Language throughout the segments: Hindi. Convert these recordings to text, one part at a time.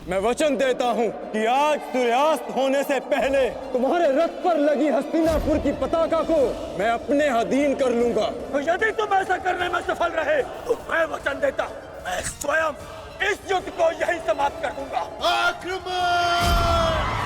मैं वचन देता हूँ कि आज सूर्यास्त होने से पहले तुम्हारे रथ पर लगी हस्तिनापुर की पताका को मैं अपने अधीन कर लूंगा। यदि तुम ऐसा करने में सफल रहे तो मैं वचन देता हूँ, मैं स्वयं इस युद्ध को यही समाप्त कर दूंगा। आक्रमण!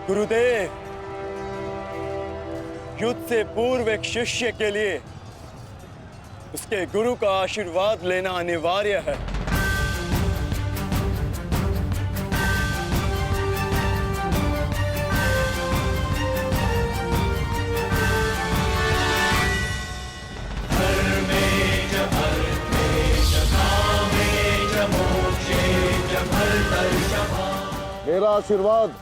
गुरुदेव, युद्ध से पूर्व एक शिष्य के लिए उसके गुरु का आशीर्वाद लेना अनिवार्य है। मेरा आशीर्वाद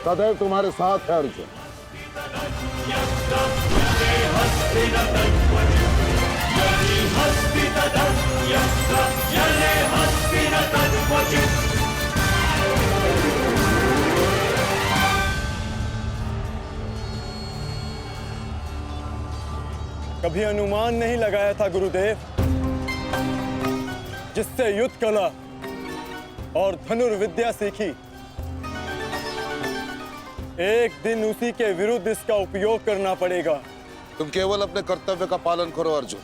सदैव तुम्हारे साथ है अर्जुन। कभी अनुमान नहीं लगाया था गुरुदेव, जिससे युद्ध कला और धनुर्विद्या सीखी, एक दिन उसी के विरुद्ध इसका उपयोग करना पड़ेगा। तुम केवल अपने कर्तव्य का पालन करो अर्जुन।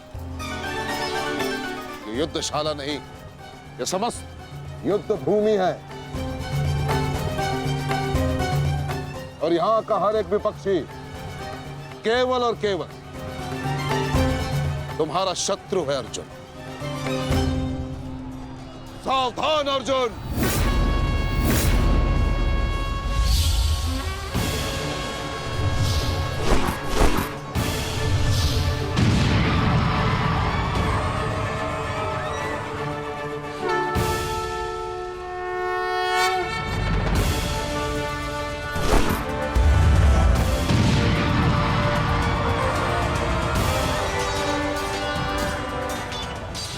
ये युद्धशाला नहीं, ये समस्त युद्ध भूमि है और यहाँ का हर एक विपक्षी केवल और केवल तुम्हारा शत्रु है अर्जुन। सावधान अर्जुन!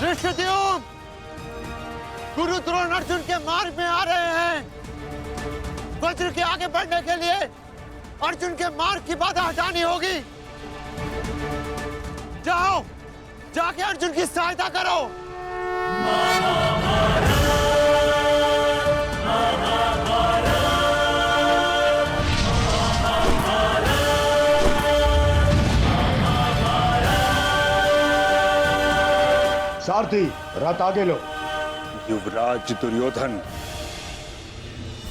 धृष्टद्युम्न, गुरु द्रोण अर्जुन के मार्ग में आ रहे हैं। वज्र के आगे बढ़ने के लिए अर्जुन के मार्ग की बाधा हटानी होगी। जाओ, जाके अर्जुन की सहायता करो। सारथी, रथ आगे लो। युवराज दुर्योधन,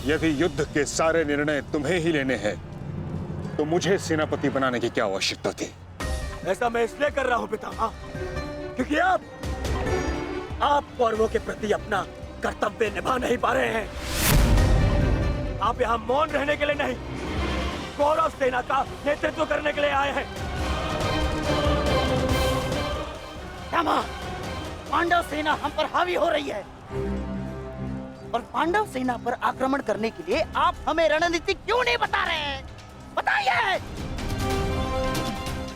यदि युद्ध के सारे निर्णय तुम्हें ही लेने हैं तो मुझे सेनापति बनाने की क्या आवश्यकता थी? ऐसा मैं इसलिए कर रहा हूं पितामह, क्योंकि आप कौरवों के प्रति अपना कर्तव्य निभा नहीं पा रहे हैं। आप यहाँ मौन रहने के लिए नहीं, कौरव सेना का नेतृत्व करने के लिए आए हैं। पांडव सेना हम पर हावी हो रही है और पांडव सेना पर आक्रमण करने के लिए आप हमें रणनीति क्यों नहीं बता रहे हैं? बताइए।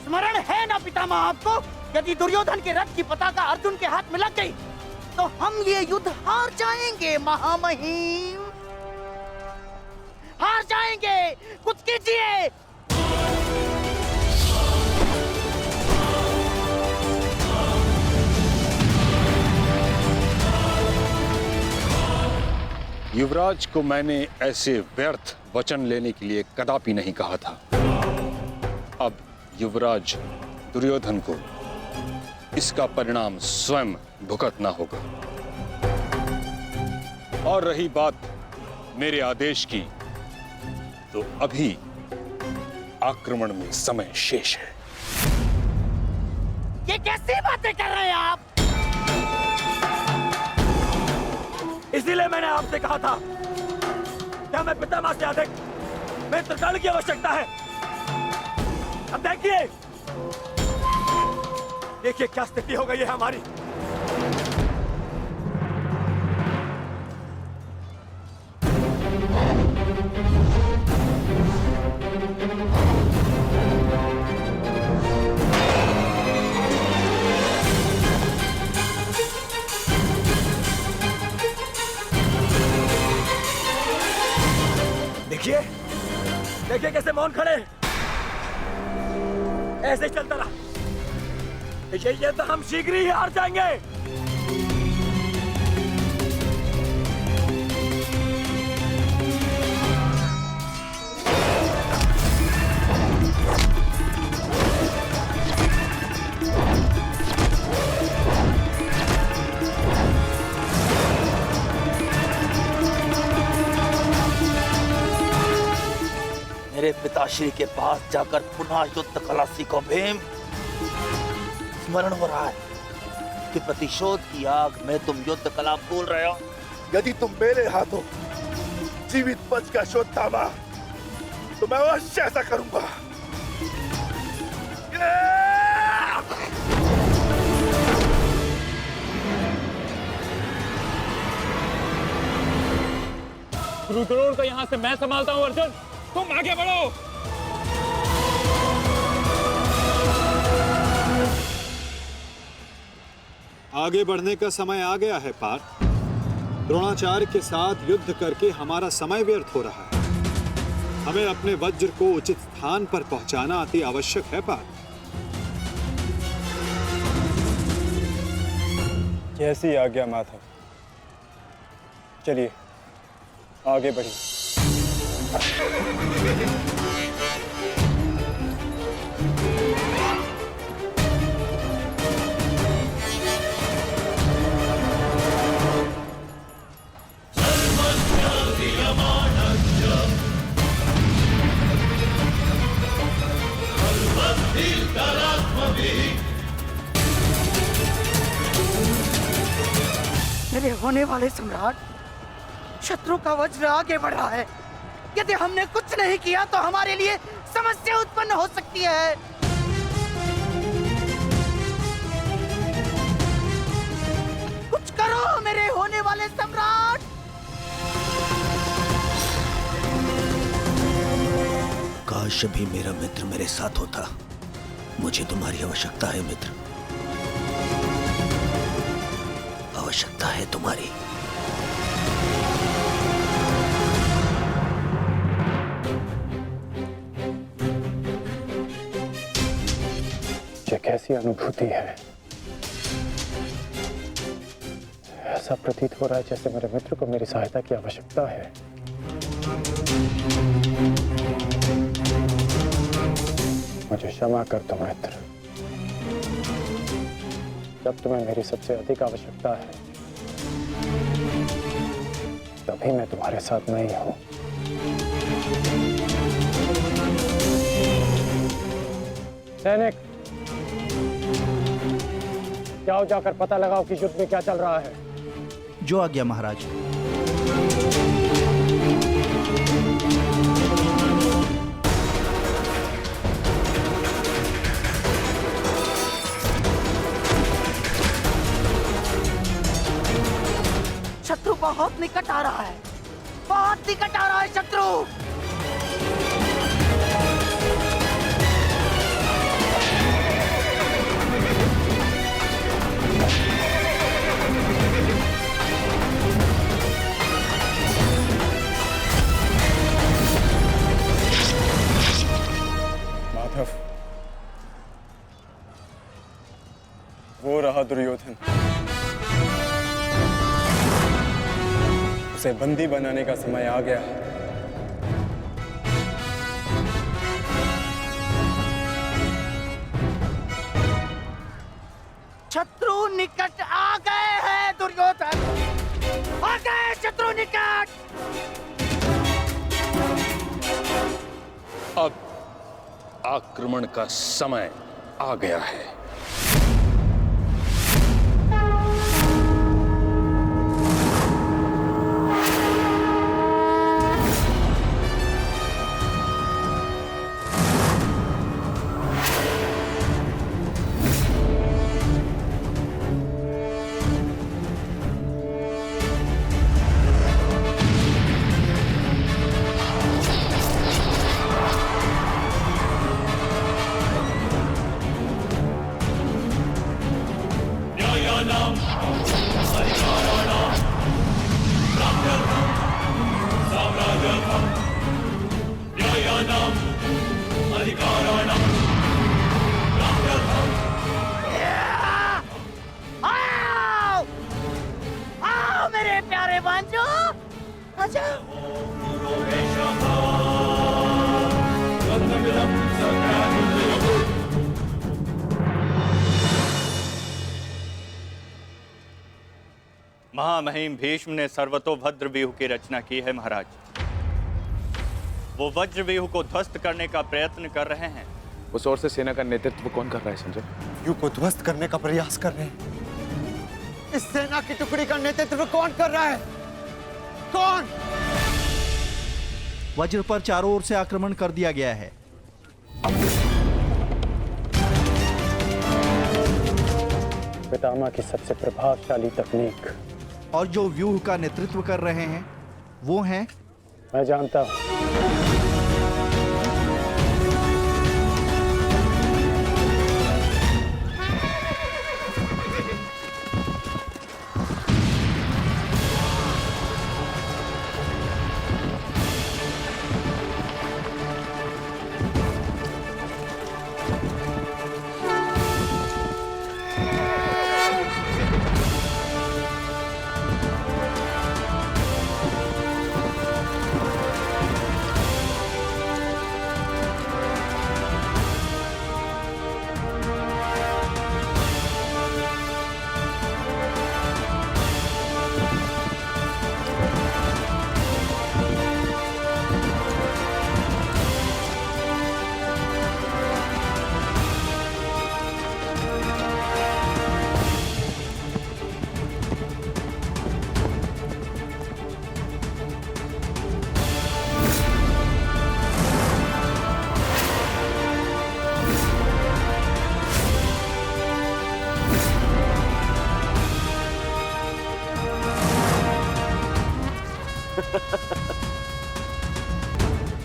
स्मरण है ना पितामह आपको, यदि दुर्योधन के रथ की पताका अर्जुन के हाथ में लग गई तो हम ये युद्ध हार जाएंगे महामहिम, हार जाएंगे। कुछ कीजिए। युवराज को मैंने ऐसे व्यर्थ वचन लेने के लिए कदापि नहीं कहा था। अब युवराज दुर्योधन को इसका परिणाम स्वयं भुगतना होगा। और रही बात मेरे आदेश की, तो अभी आक्रमण में समय शेष है। ये कैसी बातें कर रहे हैं आप? पहले मैंने आपसे कहा था क्या मैं पितामह से अधिक मित्रगण की आवश्यकता है। अब देखिए देखिए क्या स्थिति हो गई है हमारी। देखिए देखिए कैसे मौन खड़े हैं। ऐसे चलता रहा ये तो हम शीघ्र ही हार जाएंगे। मेरे पिताश्री के पास जाकर पुनः युद्ध कला सीखो भीम। स्मरण हो रहा है कि प्रतिशोध की आग में तुम युद्ध कला भूल रहे हो। यदि तुम मेरे हाथों जीवित बच का शोध थामा तो मैं अवश्य ऐसा करूंगा। गुरुद्रोण को यहाँ से मैं संभालता हूँ। अर्जुन तुम आगे बढ़ो। आगे बढ़ने का समय आ गया है पार्थ। द्रोणाचार्य के साथ युद्ध करके हमारा समय व्यर्थ हो रहा है। हमें अपने वज्र को उचित स्थान पर पहुंचाना अति आवश्यक है पार्थ। कैसी आज्ञा माधव। चलिए आगे बढ़िए। मेरे होने वाले सम्राट, शत्रु का वज्र आगे बढ़ रहा है। यदि हमने कुछ नहीं किया तो हमारे लिए समस्या उत्पन्न हो सकती है। कुछ करो मेरे होने वाले सम्राट। काश भी मेरा मित्र मेरे साथ होता। मुझे तुम्हारी आवश्यकता है मित्र, आवश्यकता है तुम्हारी। ये कैसी अनुभूति है। ऐसा प्रतीत हो रहा है जैसे मेरे मित्र को मेरी सहायता की आवश्यकता है। मुझे क्षमा कर दो मित्र, जब तुम्हें मेरी सबसे अधिक आवश्यकता है तभी मैं तुम्हारे साथ नहीं हूं। सैनिक, जाओ जाकर पता लगाओ कि युद्ध में क्या चल रहा है। जो आज्ञा महाराज। शत्रु बहुत निकट आ रहा है, बहुत निकट आ रहा है शत्रु। माधव, वो रहा दुर्योधन। उसे बंदी बनाने का समय आ गया है। शत्रु निकट आ गए हैं दुर्योधन, आ गए शत्रु निकट। अब आक्रमण का समय आ गया है। आजा। महामहिम भीष्म ने सर्वतोभद्र व्यूह की रचना की है महाराज। वो वज्र व्यूह को ध्वस्त करने का प्रयत्न कर रहे हैं। उस ओर से सेना का नेतृत्व कौन कर रहा है संजय? व्यूह को ध्वस्त करने का प्रयास कर रहे हैं। इस सेना की टुकड़ी का नेतृत्व कौन कर रहा है? कौन? वज्र पर चारों ओर से आक्रमण कर दिया गया है। पितामह की सबसे प्रभावशाली तकनीक। और जो व्यूह का नेतृत्व कर रहे हैं वो हैं, मैं जानता हूं।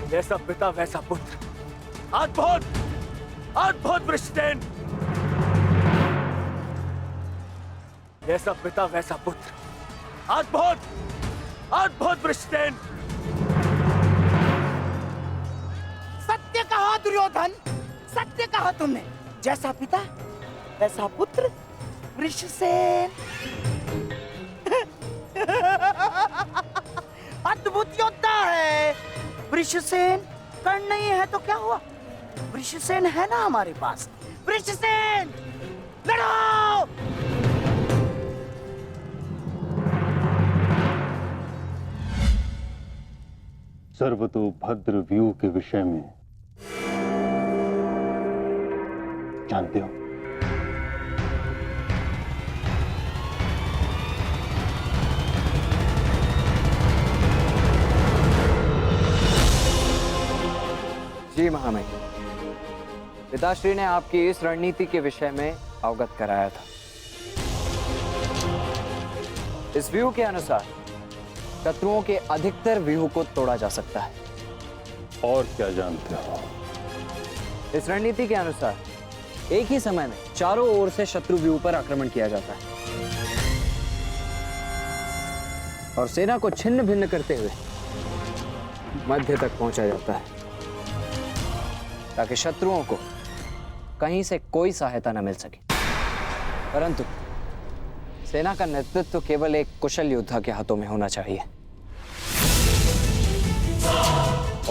जैसा पिता वैसा पुत्र। अद्भुत, अद्भुत वृषसेन। जैसा पिता वैसा पुत्र। अद्भुत, अद्भुत वृषसेन। सत्य कहा दुर्योधन, सत्य कहा तुमने। जैसा पिता वैसा पुत्र वृषसेन। अद्भुत योद्धा है वृषसेन। कर्ण नहीं है तो क्या हुआ, वृषसेन है ना हमारे पास। वृषसेन लड़ो। सर्वतोभद्र व्यूह के विषय में जानते हो? जी महामहिम, पिताश्री ने आपकी इस रणनीति के विषय में अवगत कराया था। इस व्यूह के अनुसार शत्रुओं के अधिकतर व्यूह को तोड़ा जा सकता है। और क्या जानते हो? इस रणनीति के अनुसार एक ही समय में चारों ओर से शत्रु व्यूह पर आक्रमण किया जाता है और सेना को छिन्न भिन्न करते हुए मध्य तक पहुंचा जाता है ताकि शत्रुओं को कहीं से कोई सहायता न मिल सके। परंतु सेना का नेतृत्व केवल एक कुशल योद्धा के हाथों में होना चाहिए।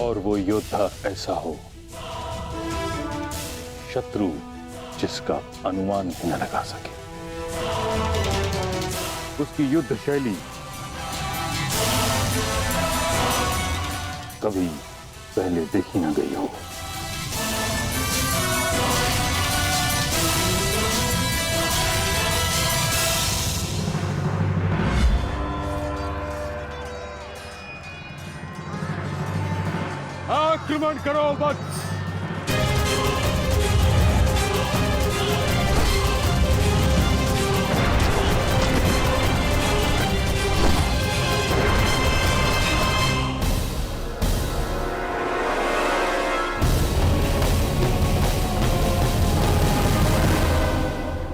और वो योद्धा ऐसा हो शत्रु जिसका अनुमान भी न लगा सके। उसकी युद्ध शैली कभी पहले देखी न गई हो। आक्रमण करो वत्स।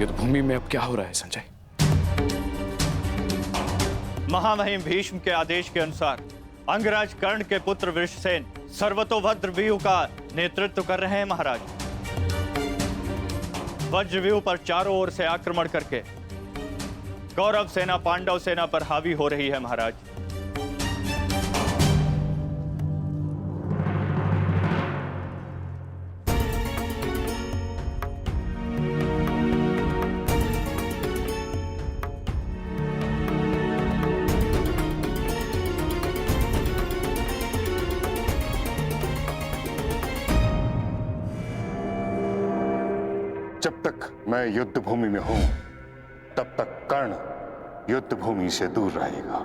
युद्ध भूमि में अब क्या हो रहा है संजय? महामहिम भीष्म के आदेश के अनुसार अंगराज कर्ण के पुत्र वृषसेन सर्वतोभद्र व्यूह का नेतृत्व कर रहे हैं महाराज। वज्र व्यूह पर चारों ओर से आक्रमण करके कौरव सेना पांडव सेना पर हावी हो रही है महाराज। मैं युद्ध भूमि में हूं, तब तक कर्ण युद्ध भूमि से दूर रहेगा।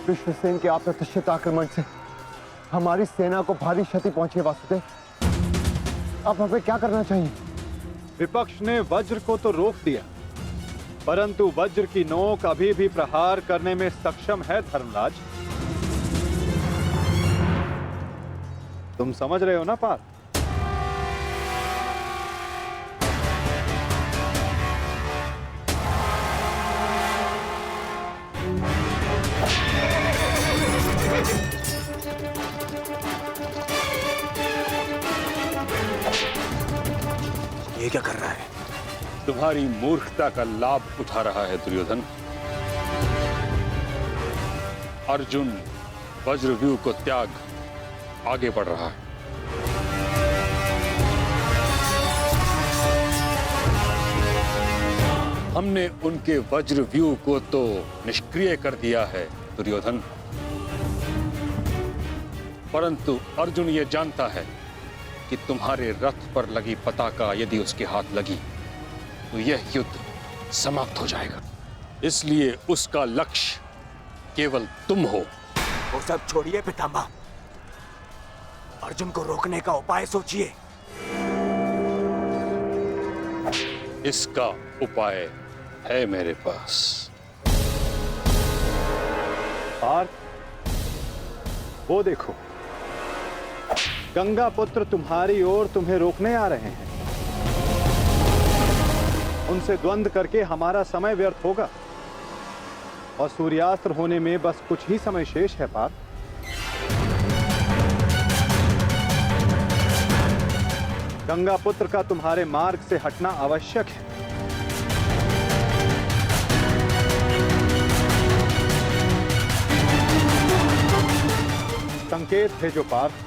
विश्वसेन के अप्रत्याशित आक्रमण से हमारी सेना को भारी क्षति पहुंची है वासुदेव। अब हमें क्या करना चाहिए? विपक्ष ने वज्र को तो रोक दिया, परंतु वज्र की नोक अभी भी प्रहार करने में सक्षम है धर्मराज। तुम समझ रहे हो ना पार्थ? ये क्या कर रहा है? तुम्हारी मूर्खता का लाभ उठा रहा है दुर्योधन। अर्जुन वज्रव्यूह को त्याग आगे बढ़ रहा है। हमने उनके वज्रव्यूह को तो निष्क्रिय कर दिया है दुर्योधन, परंतु अर्जुन ये जानता है कि तुम्हारे रथ पर लगी पताका यदि उसके हाथ लगी तो यह युद्ध समाप्त हो जाएगा। इसलिए उसका लक्ष्य केवल तुम हो। वो सब छोड़िए पितामह, अर्जुन को रोकने का उपाय सोचिए। इसका उपाय है मेरे पास। पार्थ, वो देखो, गंगा पुत्र तुम्हारी ओर तुम्हें रोकने आ रहे हैं। उनसे द्वंद्व करके हमारा समय व्यर्थ होगा और सूर्यास्त्र होने में बस कुछ ही समय शेष है पार्थ। गंगा पुत्र का तुम्हारे मार्ग से हटना आवश्यक है। संकेत भेजो पार्थ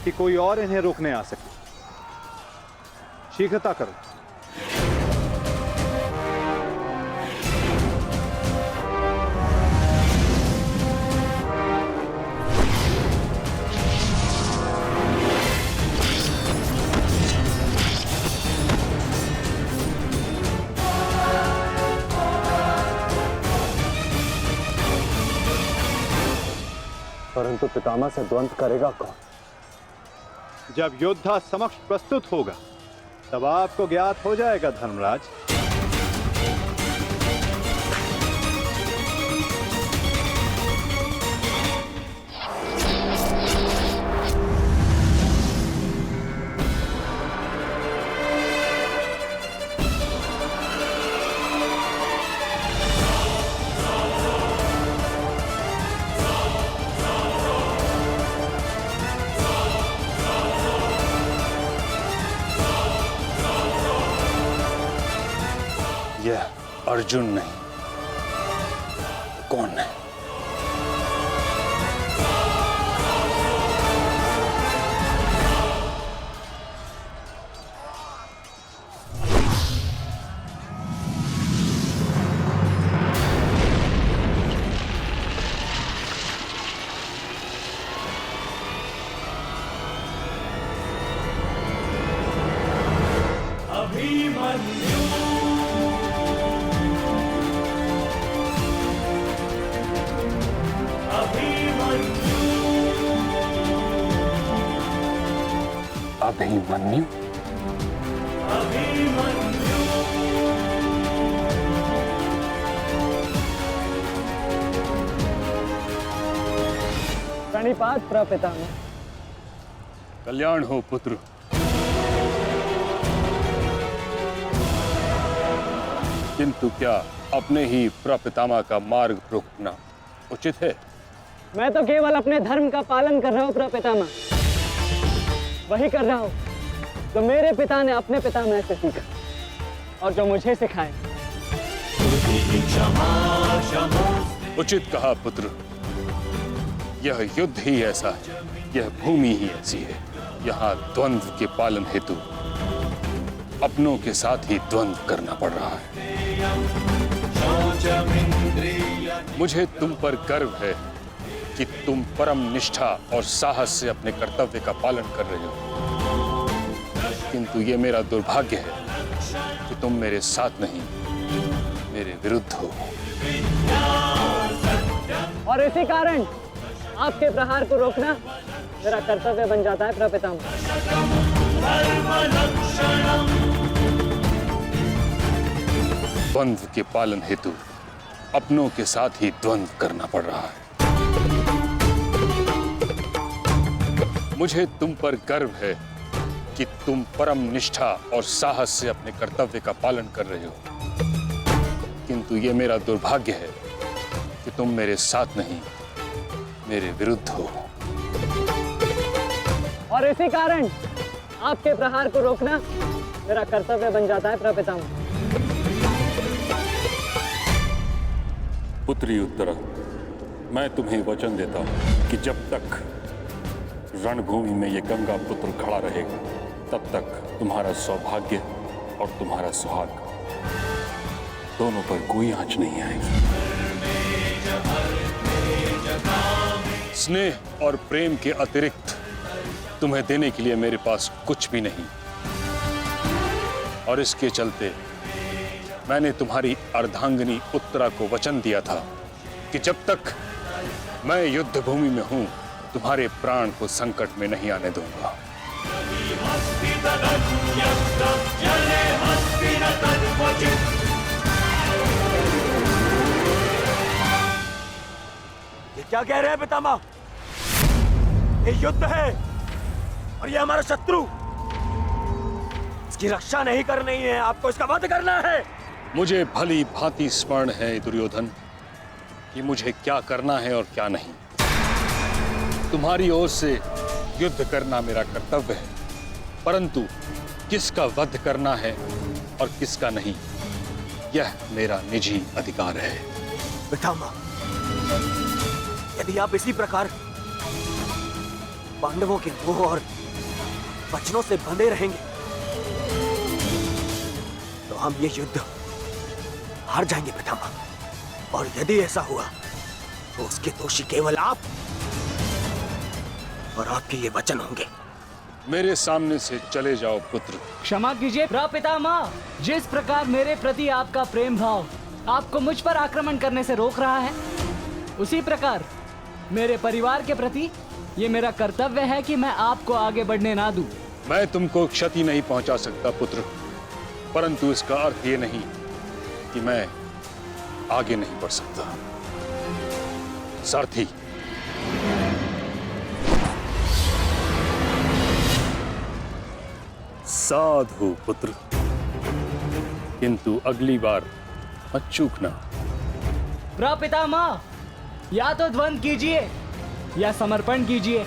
कि कोई और इन्हें रोकने आ सके। शीघ्रता करो। परंतु पितामह से द्वंद्व करेगा कौन? जब योद्धा समक्ष प्रस्तुत होगा तब आपको ज्ञात हो जाएगा धर्मराज। यह अर्जुन नहीं, कौन है? अभिमन्यु? प्रणिपात प्रपितामह। कल्याण हो पुत्र। किंतु क्या अपने ही प्रपितामह का मार्ग रोकना उचित है? मैं तो केवल अपने धर्म का पालन कर रहा हूँ प्रपितामह। वही कर रहा हूँ जो मेरे पिता ने अपने पितामह से सीखा और जो मुझे सिखाए। उचित कहा पुत्र। यह युद्ध ही ऐसा है, यह भूमि ही ऐसी है। यहाँ द्वंद्व के पालन हेतु अपनों के साथ ही द्वंद्व करना पड़ रहा है। मुझे तुम पर गर्व है कि तुम परम निष्ठा और साहस से अपने कर्तव्य का पालन कर रहे हो, किंतु ये मेरा दुर्भाग्य है कि तुम मेरे साथ नहीं, मेरे विरुद्ध हो। और इसी कारण आपके प्रहार को रोकना मेरा कर्तव्य बन जाता है प्रपितामह। द्वंद्व के पालन हेतु अपनों के साथ ही द्वंद्व करना पड़ रहा है। मुझे तुम पर गर्व है कि तुम परम निष्ठा और साहस से अपने कर्तव्य का पालन कर रहे हो, किंतु ये मेरा दुर्भाग्य है कि तुम मेरे साथ नहीं, मेरे विरुद्ध हो। और इसी कारण आपके प्रहार को रोकना मेरा कर्तव्य बन जाता है प्रपितामह। पुत्री उत्तरा, मैं तुम्हें वचन देता हूं कि जब तक रणभूमि में ये गंगा पुत्र खड़ा रहेगा, तब तक तुम्हारा सौभाग्य और तुम्हारा सुहाग दोनों पर कोई आंच नहीं आएगी। स्नेह और प्रेम के अतिरिक्त तुम्हें देने के लिए मेरे पास कुछ भी नहीं, और इसके चलते मैंने तुम्हारी अर्धांगिनी उत्तरा को वचन दिया था कि जब तक मैं युद्ध भूमि में हूं, तुम्हारे प्राण को संकट में नहीं आने दूंगा। ये क्या कह रहे हैं पितामह? ये युद्ध है और ये हमारा शत्रु, इसकी रक्षा नहीं करनी है, आपको इसका वध करना है। मुझे भली भांति स्मरण है दुर्योधन कि मुझे क्या करना है और क्या नहीं। तुम्हारी ओर से युद्ध करना मेरा कर्तव्य है, परंतु किसका वध करना है और किसका नहीं, यह मेरा निजी अधिकार है। पितामह, यदि आप इसी प्रकार पांडवों के मोह और वचनों से बंधे रहेंगे तो हम ये युद्ध हार जाएंगे पितामह, और यदि ऐसा हुआ तो उसके दोषी केवल आप और आपके ये वचन होंगे। मेरे सामने से चले जाओ पुत्र। क्षमा कीजिए प्रपितामह, जिस प्रकार मेरे प्रति आपका प्रेम भाव आपको मुझ पर आक्रमण करने से रोक रहा है, उसी प्रकार मेरे परिवार के प्रति ये मेरा कर्तव्य है कि मैं आपको आगे बढ़ने ना दूं। मैं तुमको क्षति नहीं पहुंचा सकता पुत्र, परंतु इसका अर्थ ये नहीं कि मैं आगे नहीं बढ़ सकता। सारथी, साधु पुत्र, किंतु अगली बार मत चूकना। प्रपितामह, या तो द्वंद्व कीजिए या समर्पण कीजिए।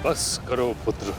बस करो पुत्र।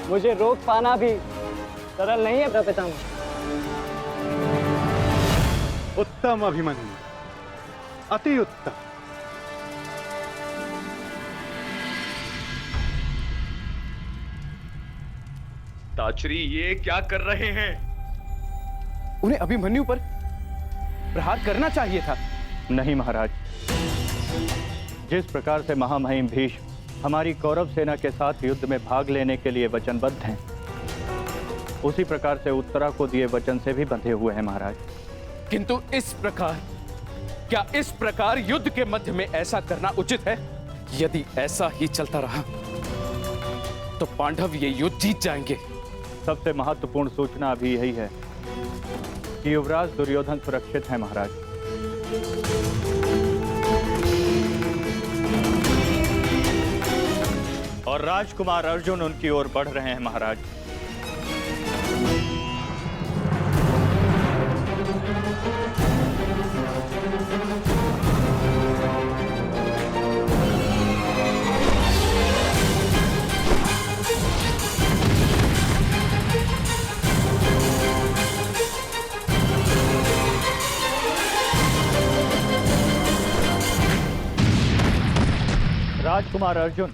मुझे रोक पाना भी सरल नहीं है प्रपितामह। उत्तम अभिमन्यु, अति उत्तम। पिताश्री ये क्या कर रहे हैं? उन्हें अभिमन्यु पर प्रहार करना चाहिए था। नहीं महाराज, जिस प्रकार से महामहिम भीष्म हमारी कौरव सेना के साथ युद्ध में भाग लेने के लिए वचनबद्ध हैं, उसी प्रकार से उत्तरा को दिए वचन से भी बंधे हुए हैं महाराज। किंतु इस प्रकार, क्या इस प्रकार युद्ध के मध्य में ऐसा करना उचित है? यदि ऐसा ही चलता रहा तो पांडव ये युद्ध जीत जाएंगे। सबसे महत्वपूर्ण सूचना अभी यही है कि युवराज दुर्योधन सुरक्षित है महाराज। और राजकुमार अर्जुन उनकी ओर बढ़ रहे हैं महाराज। राजकुमार अर्जुन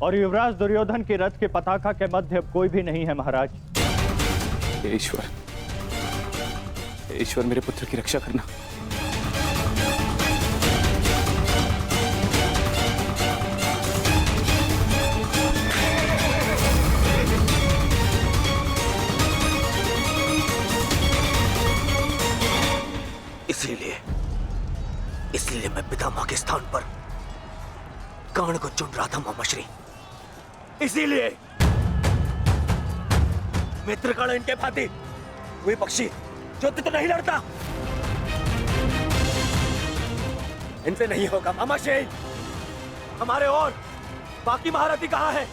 और युवराज दुर्योधन की रथ के पताका के मध्य कोई भी नहीं है महाराज। ईश्वर, ईश्वर मेरे पुत्र की रक्षा करना। इसीलिए मैं पितामह के स्थान पर कर्ण को चुन रहा था मामाश्री। इसीलिए मित्र कर्ण इनके भांति वे पक्षी युद्ध तो नहीं लड़ता। इनसे नहीं होगा मामाश्री। हमारे और बाकी महारथी कहाँ है?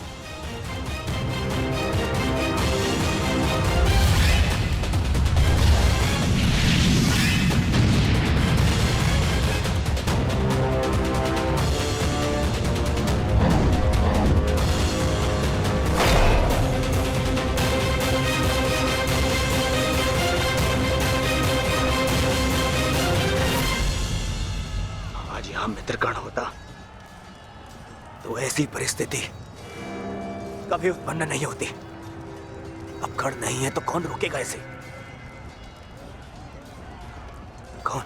मित्रगण होता तो ऐसी परिस्थिति कभी उत्पन्न नहीं होती। अब गण नहीं है तो कौन रोकेगा इसे? कौन?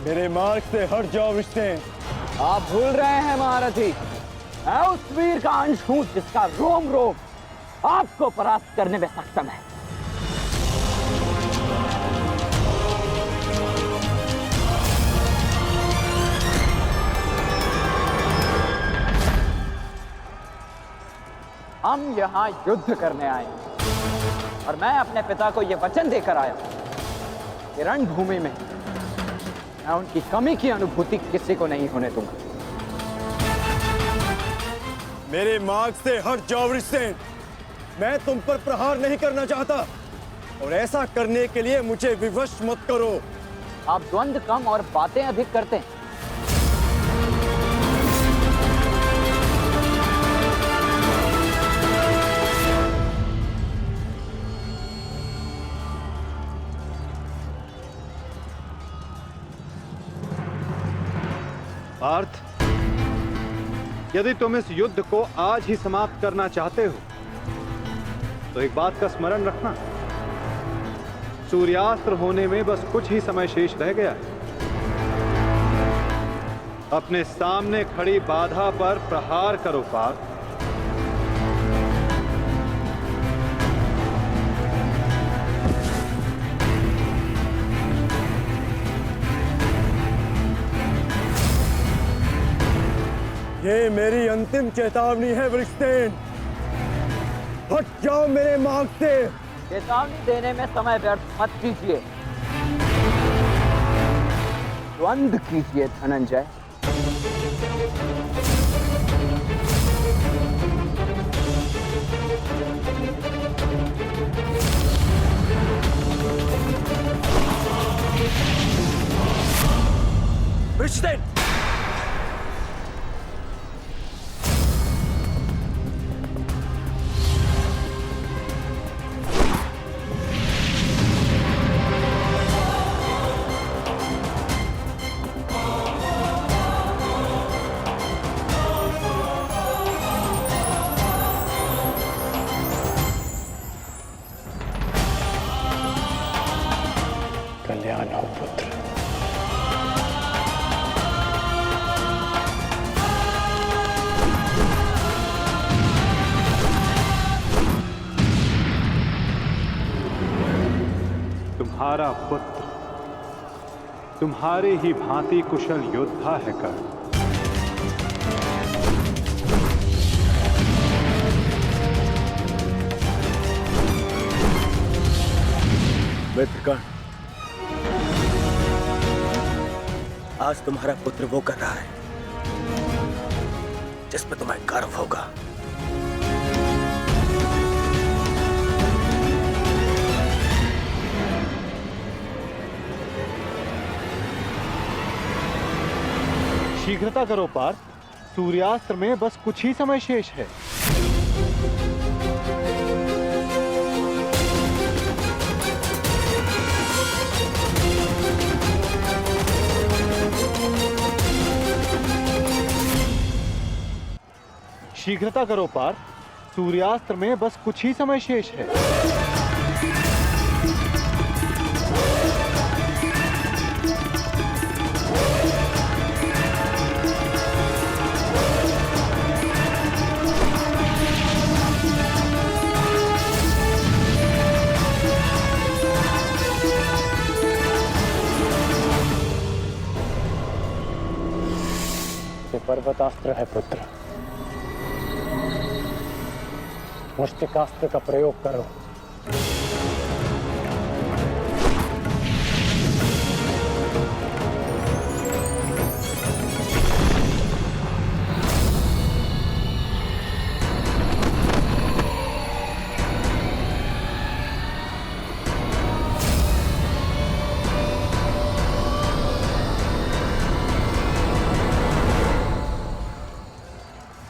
मेरे मार्ग से हट जाओ विष्णु। आप भूल रहे हैं महारथी, मैं उस वीर का अंश हूं जिसका रोम रोम आपको परास्त करने में सक्षम है। हम यहाँ युद्ध करने आए और मैं अपने पिता को यह वचन देकर आया कि रणभूमि में मैं उनकी कमी की अनुभूति किसी को नहीं होने दूंगा। मेरे मार्ग से हट जाओ विष्णु। मैं तुम पर प्रहार नहीं करना चाहता और ऐसा करने के लिए मुझे विवश मत करो। आप द्वंद्व कम और बातें अधिक करते हैं। पार्थ, यदि तुम इस युद्ध को आज ही समाप्त करना चाहते हो तो एक बात का स्मरण रखना, सूर्यास्त्र होने में बस कुछ ही समय शेष रह गया है। अपने सामने खड़ी बाधा पर प्रहार करो पार्थ। ये मेरी अंतिम चेतावनी है वृषसेन। हट जाओ मेरे मार्ग से। चेतावनी देने में समय व्यर्थ मत कीजिए, द्वंद्व कीजिए धनंजय। वृषसेन, कल्याण हो पुत्र। तुम्हारा पुत्र तुम्हारे ही भांति कुशल योद्धा है कर्ण। मित्र कर्ण, आज तुम्हारा पुत्र वो कर रहा है जिस पे तुम्हें गर्व होगा। शीघ्रता करो पार्थ, सूर्यास्त्र में बस कुछ ही समय शेष है। शीघ्रता करो पार्थ, सूर्यास्त्र में बस कुछ ही समय शेष है। पर्वतास्त्र है पुत्र, मुष्टिकास्त्र का प्रयोग करो।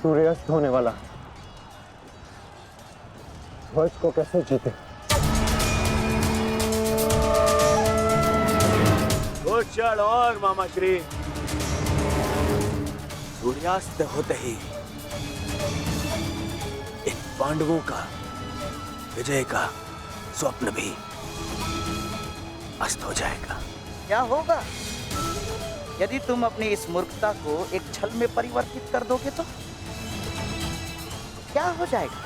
सूर्यास्त होने वाला, ध्वज को कैसे जीते? कुछ क्षण और मामा श्री। सूर्यास्त होते ही इन पांडवों का विजय का स्वप्न भी अस्त हो जाएगा। क्या होगा यदि तुम अपनी इस मूर्खता को एक छल में परिवर्तित कर दोगे तो क्या हो जाएगा?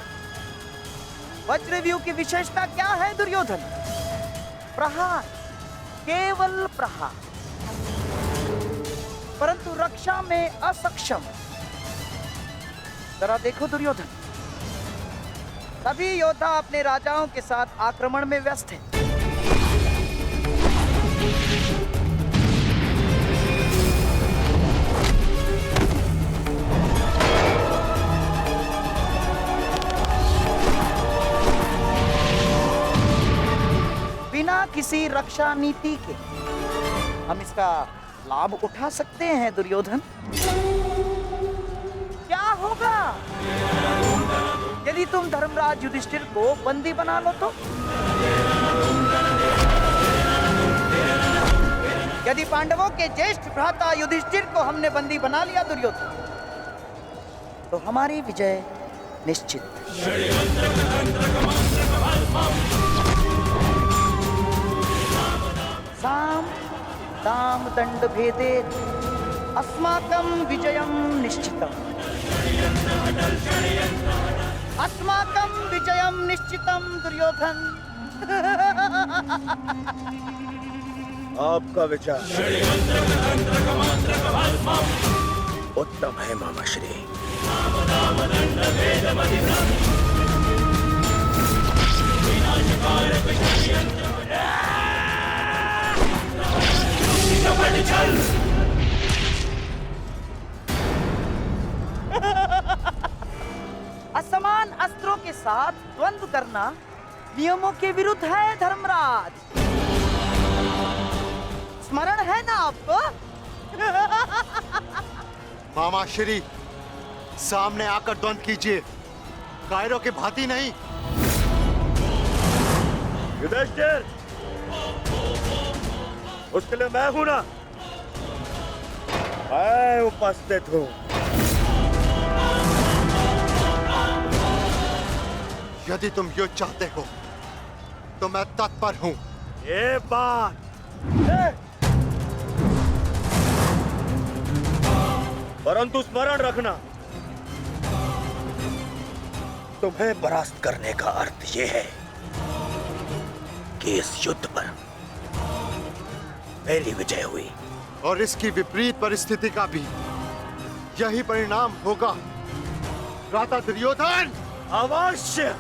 वज्रव्यूह की विशेषता क्या है दुर्योधन? प्रहार, केवल प्रहार, परंतु रक्षा में असक्षम। जरा देखो दुर्योधन, सभी योद्धा अपने राजाओं के साथ आक्रमण में व्यस्त हैं। बिना किसी रक्षा नीति के हम इसका लाभ उठा सकते हैं दुर्योधन। क्या होगा यदि तुम धर्मराज युधिष्ठिर को बंदी बना लो तो? यदि पांडवों के ज्येष्ठ भ्राता युधिष्ठिर को हमने बंदी बना लिया दुर्योधन, तो हमारी विजय निश्चित। साम दाम दंड भेदे अस्माकं विजयं निश्चितम्। अस्माकं विजयं निश्चितम् दुर्योधन। आपका विचार उत्तम है मामाश्री। असमान अस्त्रों के साथ द्वंद्व करना नियमों के विरुद्ध है धर्मराज। स्मरण है ना आपको? मामा श्री, सामने आकर द्वंद्व कीजिए, कायरों की भांति नहीं। युधिष्ठिर, उसके लिए मैं हूं ना, मैं उपस्थित हूं। यदि तुम युद्ध चाहते हो तो मैं तत्पर हूं। ये बात परंतु स्मरण रखना, तुम्हें परास्त करने का अर्थ यह है कि इस युद्ध पर मेरी विजय हुई। और इसकी विपरीत परिस्थिति का भी यही परिणाम होगा भ्राता दुर्योधन। अवश्य।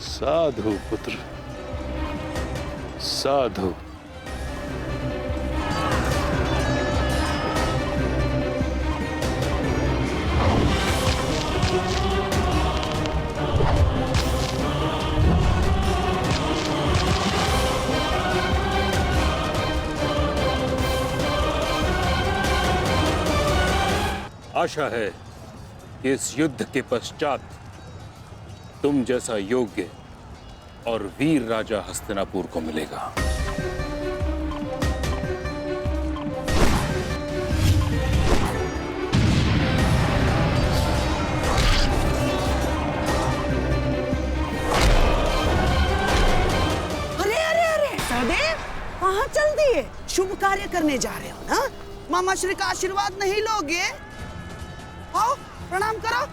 साधु पुत्र, साधु। आशा है कि इस युद्ध के पश्चात तुम जैसा योग्य और वीर राजा हस्तिनापुर को मिलेगा। अरे अरे अरे सहदेव, कहाँ चल दिए? शुभ कार्य करने जा रहे हो ना? मामा श्री का आशीर्वाद नहीं लोगे? आओ प्रणाम करो।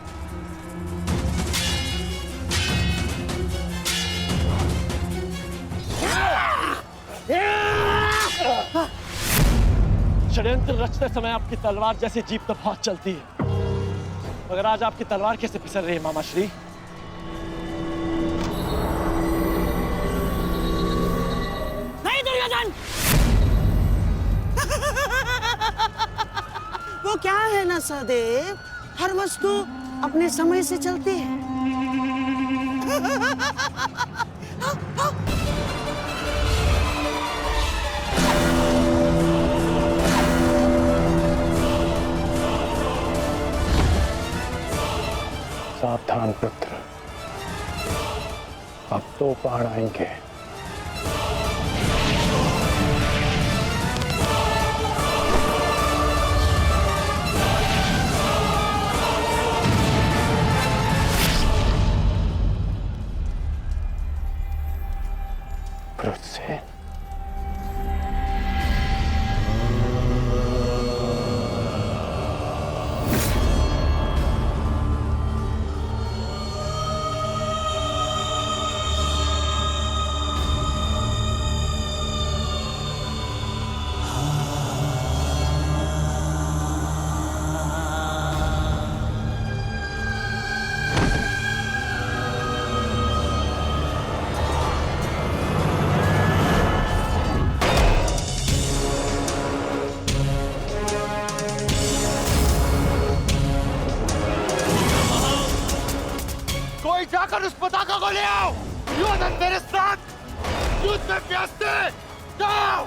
षड्यंत्र रचते समय आपकी तलवार जैसे जीप तो बहुत चलती है, मगर आज आपकी तलवार कैसे फिसल रही है मामा श्री? नहीं दुर्योधन, वो क्या है ना सहदेव, हर वस्तु अपने समय से चलती है। सावधान पुत्र, अब तो पहाड़ आएंगे। क्रोध से जाकर उस पताका को ले आओ। दुर्योधन मेरे साथ युद्ध में व्यस्त है। जाओ।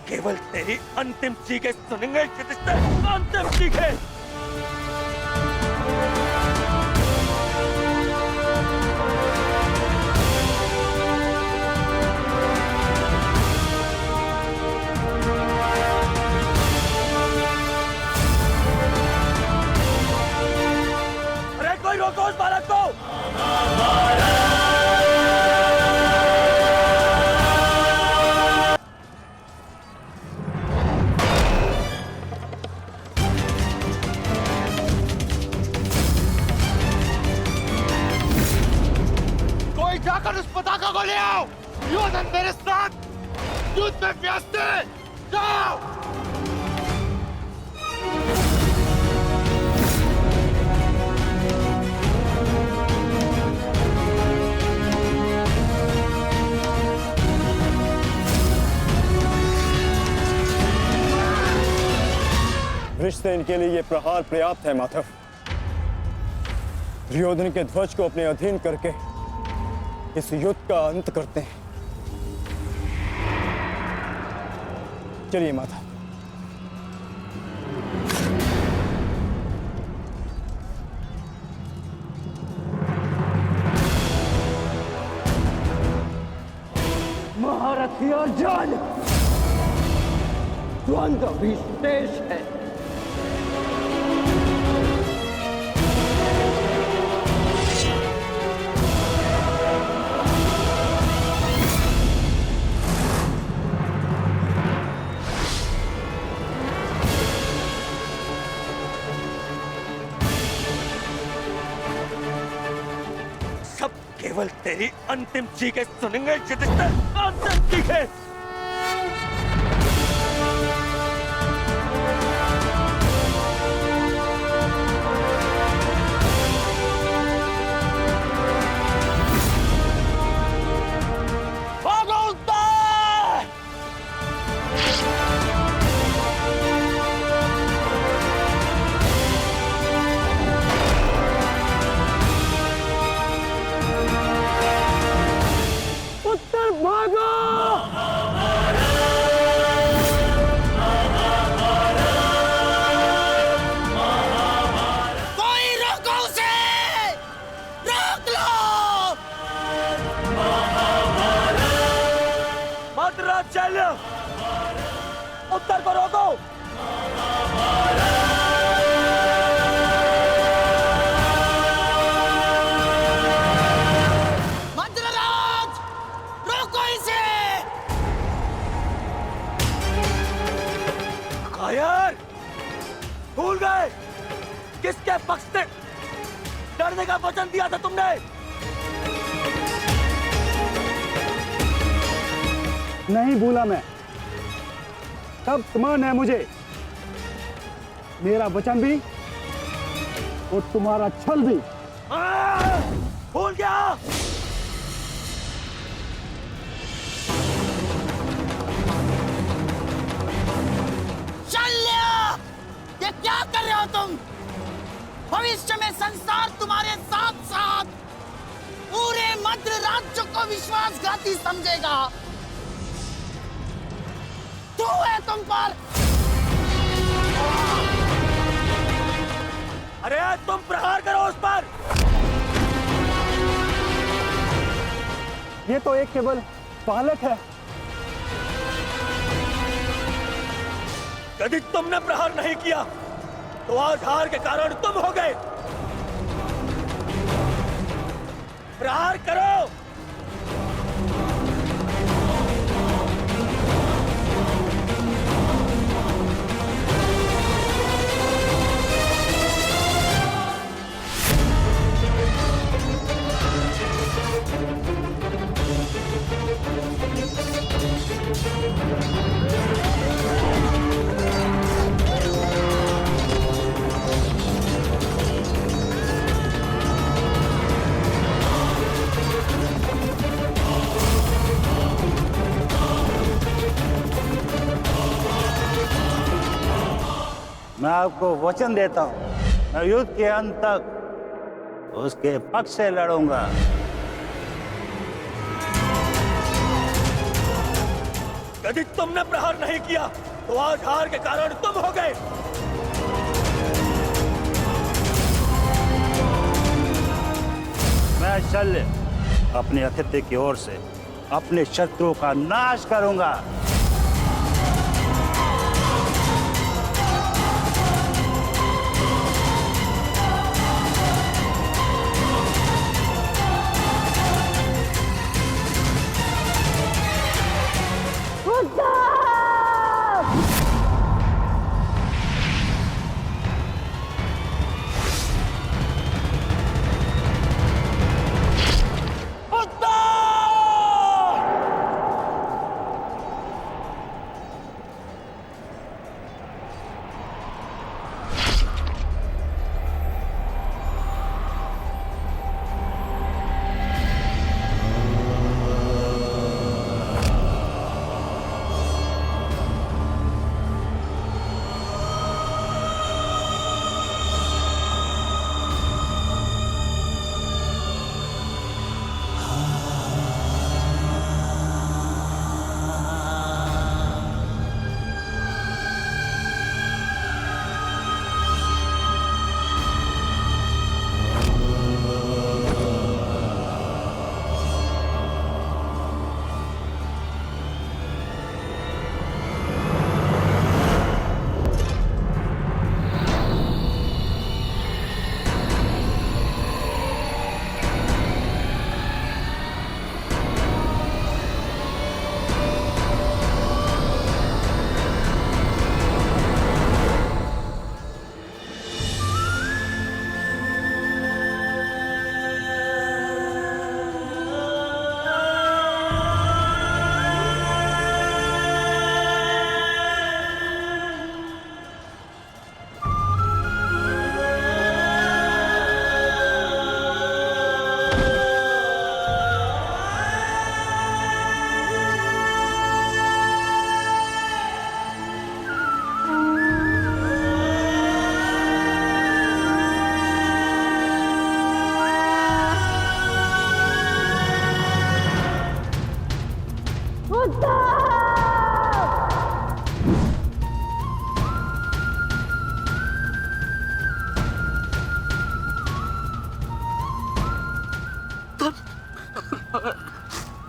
केवल तेरी अंतिम चीखें सुनेंगे युधिष्ठिर, अंतिम चीखें। अरे कोई रोको उस बालक को। जाकर उस पताका को ले आओ। दुर्योधन मेरे साथ युद्ध में व्यस्त है। जाओ। वृषसेन के लिए ये प्रहार पर्याप्त है माधव। दुर्योधन के ध्वज को अपने अधीन करके इस युद्ध का अंत करते हैं। चलिए माता। महारथी अर्जुन, द्वंद्व भी शेष है। केवल तेरी अंतिम चीखें सुनेंगे युधिष्ठिर, अंतिम चीखें। भागो उस पर! उत्तर भागो! कोई रोको उसे! रोक लो! भद्राचल्य, उत्तर को रोको। यार भूल गए किसके पक्ष से लड़ने का वचन दिया था तुमने? नहीं भूला मैं। तब स्मरण है मुझे मेरा वचन भी और तुम्हारा छल भी। भूल गया। ये क्या कर रहे हो तुम? भविष्य में संसार तुम्हारे साथ साथ पूरे मध्य राज्य को विश्वासघाती समझेगा। तू है तुम पर। अरे तुम प्रहार करो उस पर। ये तो एक केवल बालक है। यदि तुमने प्रहार नहीं किया तो आज हार के कारण तुम हो गए। प्रहार करो। मैं आपको वचन देता हूँ, मैं युद्ध के अंत तक उसके पक्ष से लड़ूंगा। यदि तुमने प्रहार नहीं किया तो आज हार के कारण तुम हो गए। मैं शल्य अपने अतिथि की ओर से अपने शत्रुओं का नाश करूंगा।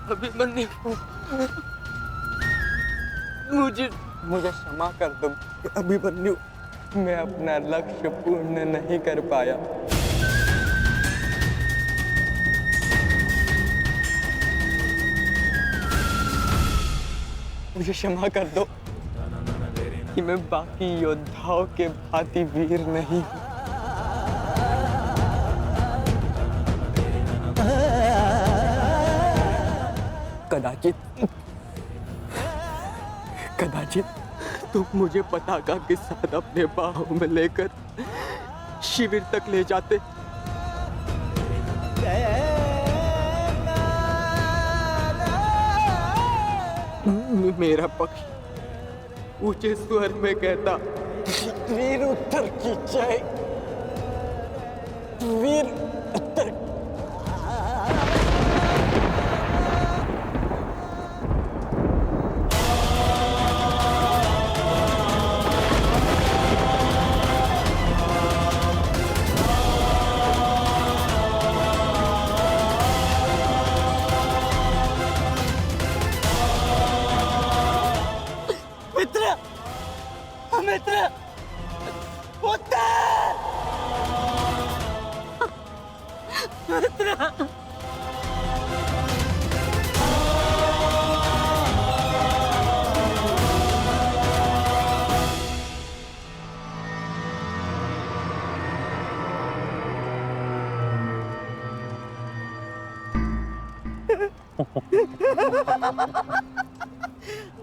अभिमन्यु, मुझे क्षमा कर दो अभिमन्यु, मैं अपना लक्ष्य पूर्ण नहीं कर पाया। मुझे क्षमा कर दो कि मैं बाकी योद्धाओं के भांति वीर नहीं हूं। कदाचित तुम मुझे पताका के साथ अपने बाहों में लेकर शिविर तक ले जाते। मेरा पक्ष ऊंचे स्वर में कहता, वीर उत्तर की जय, वीर उत्तर।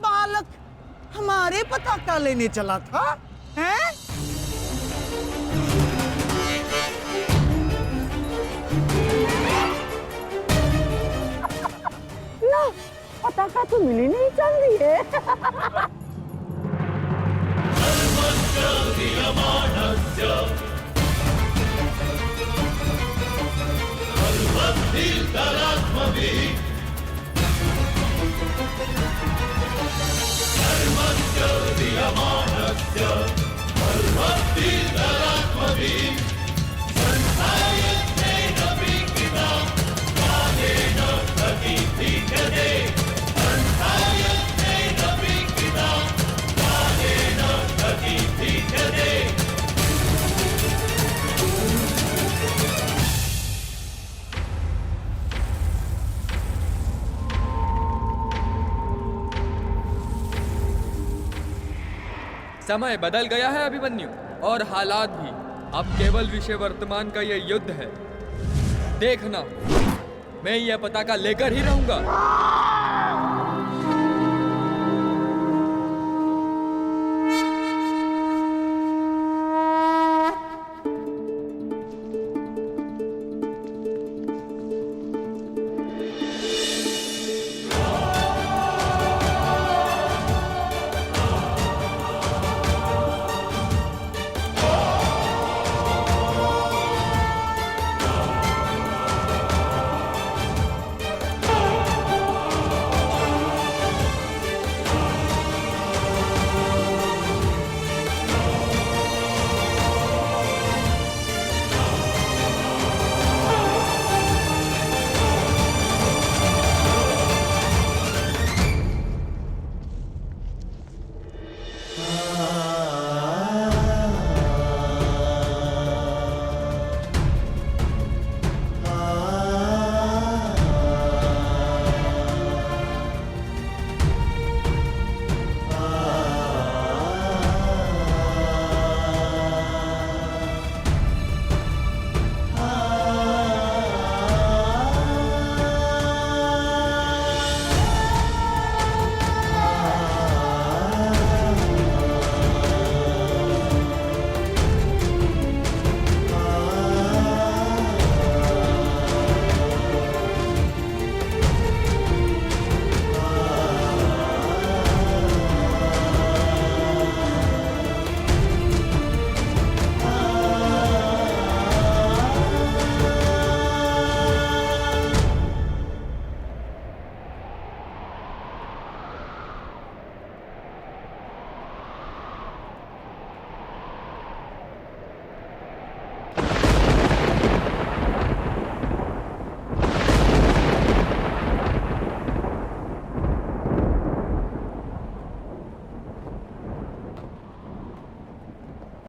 बालक हमारे पताका लेने चला था, हैं? ना, पताका तो मिली नहीं चल रही है। समय बदल गया है अभिमन्यु, और हालात भी। अब केवल विषय वर्तमान का यह युद्ध है। देखना, मैं यह पताका लेकर ही रहूंगा।